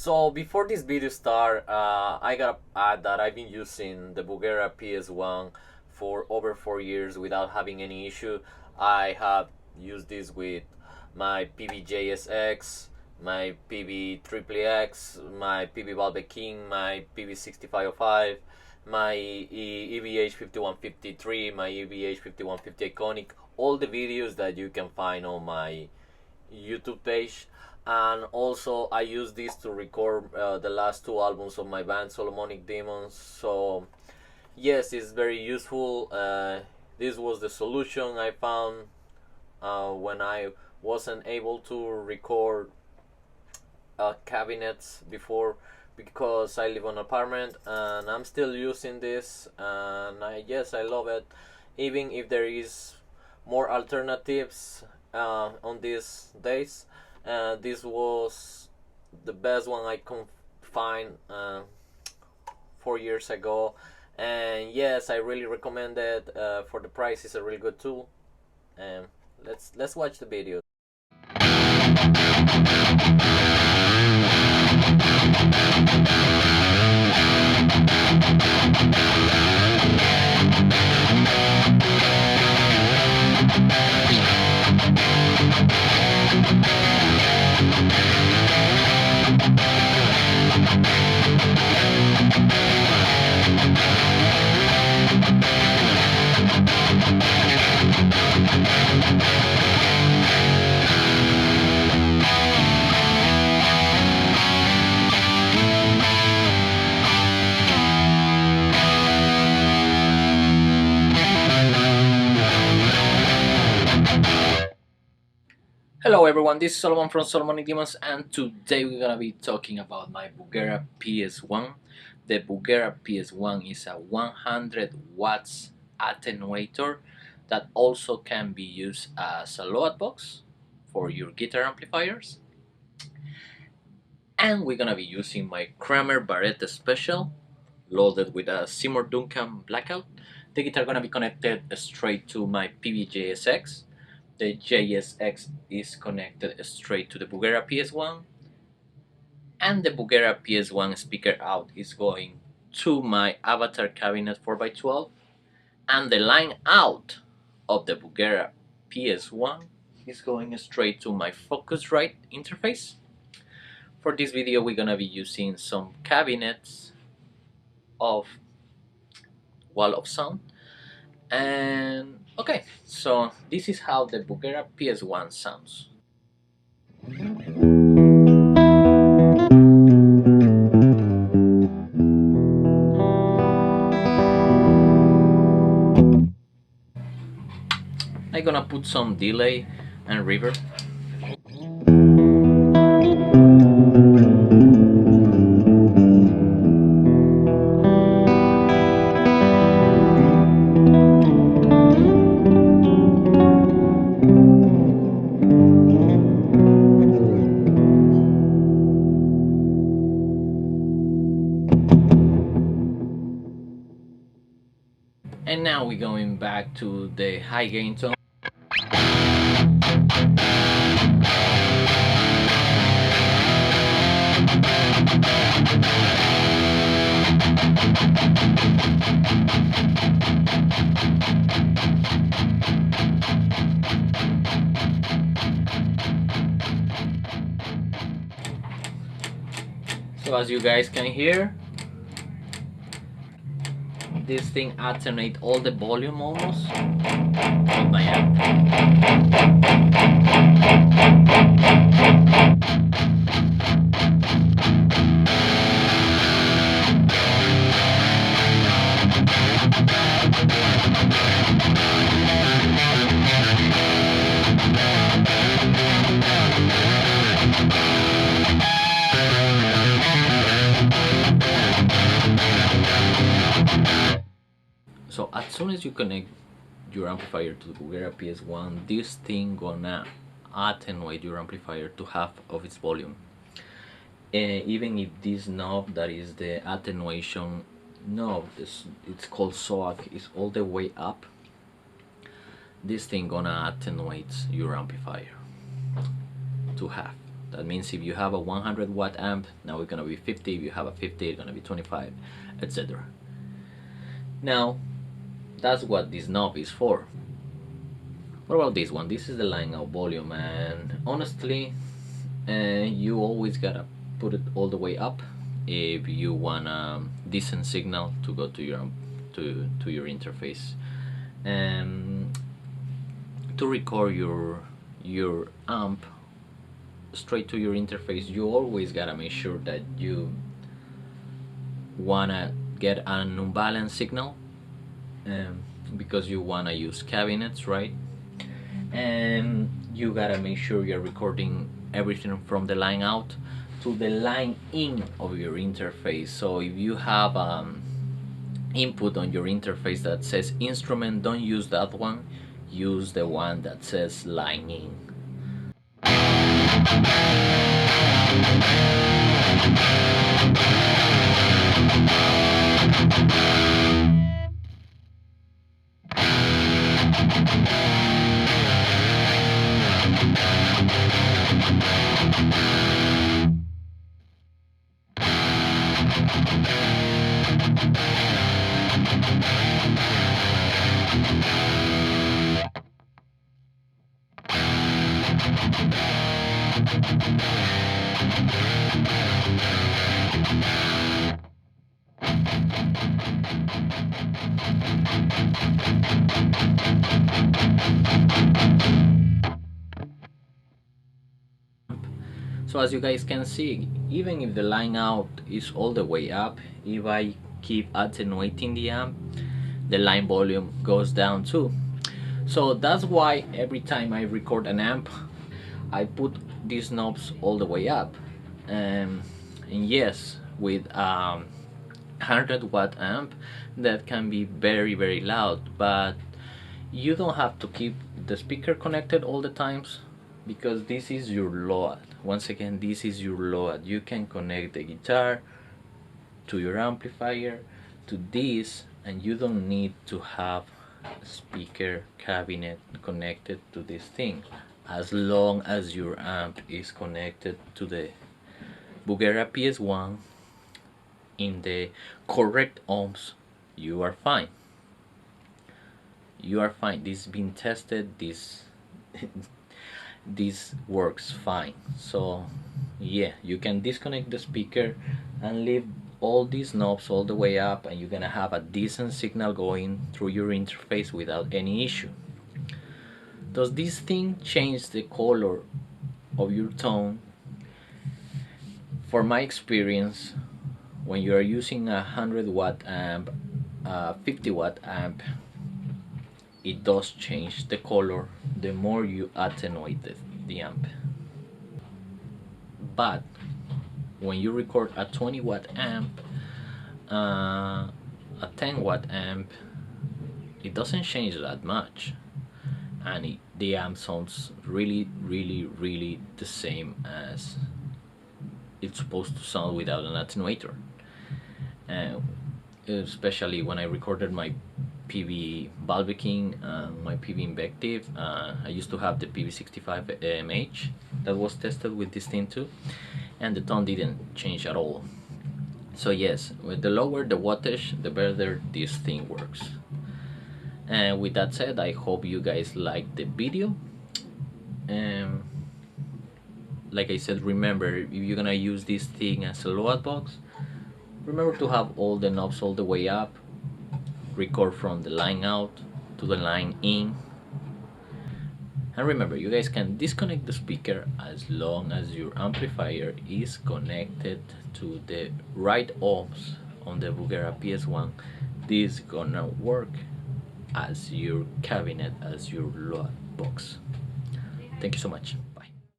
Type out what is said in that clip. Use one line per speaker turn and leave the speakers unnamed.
So before this video start, I gotta add that I've been using the Bugera PS1 for over 4 years without having any issue. I have used this with my Peavey JSX, my Peavey XXX, my Peavey Velvet King, my Peavey 6505, my EVH 5153, my EVH 5150 Iconic, all the videos that you can find on my YouTube page. And also I use this to record the last 2 albums of my band Solomonic Demons. So yes, it's very useful. This was the solution I found when I wasn't able to record cabinets before, because I live on an apartment, and I'm still using this, and yes, I love it. Even if there is more alternatives on these days, this was the best one I could find 4 years ago, and yes, I really recommend it. For the price, it's a really good tool. And let's watch the video. Hello everyone, this is Solomon from Solomonic Demons, and today we're gonna be talking about my Bugera PS1. The Bugera PS1 is a 100 watts attenuator that also can be used as a load box for your guitar amplifiers. And we're gonna be using my Kramer Baretta Special loaded with a Seymour Duncan Blackout. The guitar gonna be connected straight to my Peavey JSX. The JSX is connected straight to the Bugera PS1, and the Bugera PS1 speaker out is going to my Avatar cabinet 4x12, and the line out of the Bugera PS1 is going straight to my Focusrite interface. For this video we're gonna be using some cabinets of Wall of Sound. And okay, so this is how the Bugera PS1 sounds. I'm gonna put some delay and reverb. And now we're going back to the high gain tone. So as you guys can hear, this thing attenuates all the volume almost of my amp. So as soon as you connect your amplifier to the Bugera PS1, this thing gonna attenuate your amplifier to half of its volume. Even if this knob, that is the attenuation knob, it's called SOAC, is all the way up, this thing gonna attenuate your amplifier to half.
That means if you have a 100 watt amp, now it's gonna be 50. If you have a 50, it's gonna be 25, etc. Now that's what this knob is for. What about this one? This is the line out volume, and honestly, you always gotta put it all the way up if you want a decent signal to go to your interface. And to record your amp straight to your interface, you always gotta make sure that you wanna get an unbalanced signal, because you wanna use cabinets, right? And you gotta make sure you're recording everything from the line out to the line in of your interface. So if you have input on your interface that says instrument, don't use that one, use the one that says line in. So as you guys can see, even if the line out is all the way up, if I keep attenuating the amp, the line volume goes down too. So that's why every time I record an amp, I put these knobs all the way up. And yes, with 100 watt amp, that can be very, very loud, but you don't have to keep the speaker connected all the times, because this is your load. Once again, this is your load. You can connect the guitar to your amplifier, to this, and you don't need to have a speaker cabinet connected to this thing. As long as your amp is connected to the Bugera PS1 in the correct ohms, you are fine. You are fine. This has been tested. This this works fine. So yeah, you can disconnect the speaker and leave all these knobs all the way up, and you're gonna have a decent signal going through your interface without any issue. Does this thing change the color of your tone? For my experience, when you are using a 100 watt amp, 50 watt amp, it does change the color the more you attenuate the amp. But when you record a 20 watt amp, a 10 watt amp, it doesn't change that much, and the amp sounds really, really, really the same as it's supposed to sound without an attenuator. Especially when I recorded my Peavey King, my Peavey Invective. I used to have the Peavey 65 MH that was tested with this thing too, and the tone didn't change at all. So yes, with the lower the wattage, the better this thing works. And with that said, I hope you guys liked the video. Like I said, remember, if you're gonna use this thing as a load box, remember to have all the knobs all the way up, record from the line out to the line in, and remember, you guys can disconnect the speaker as long as your amplifier is connected to the right ohms on the Bugera PS1. This is gonna work as your cabinet, as your load box. Thank you so much.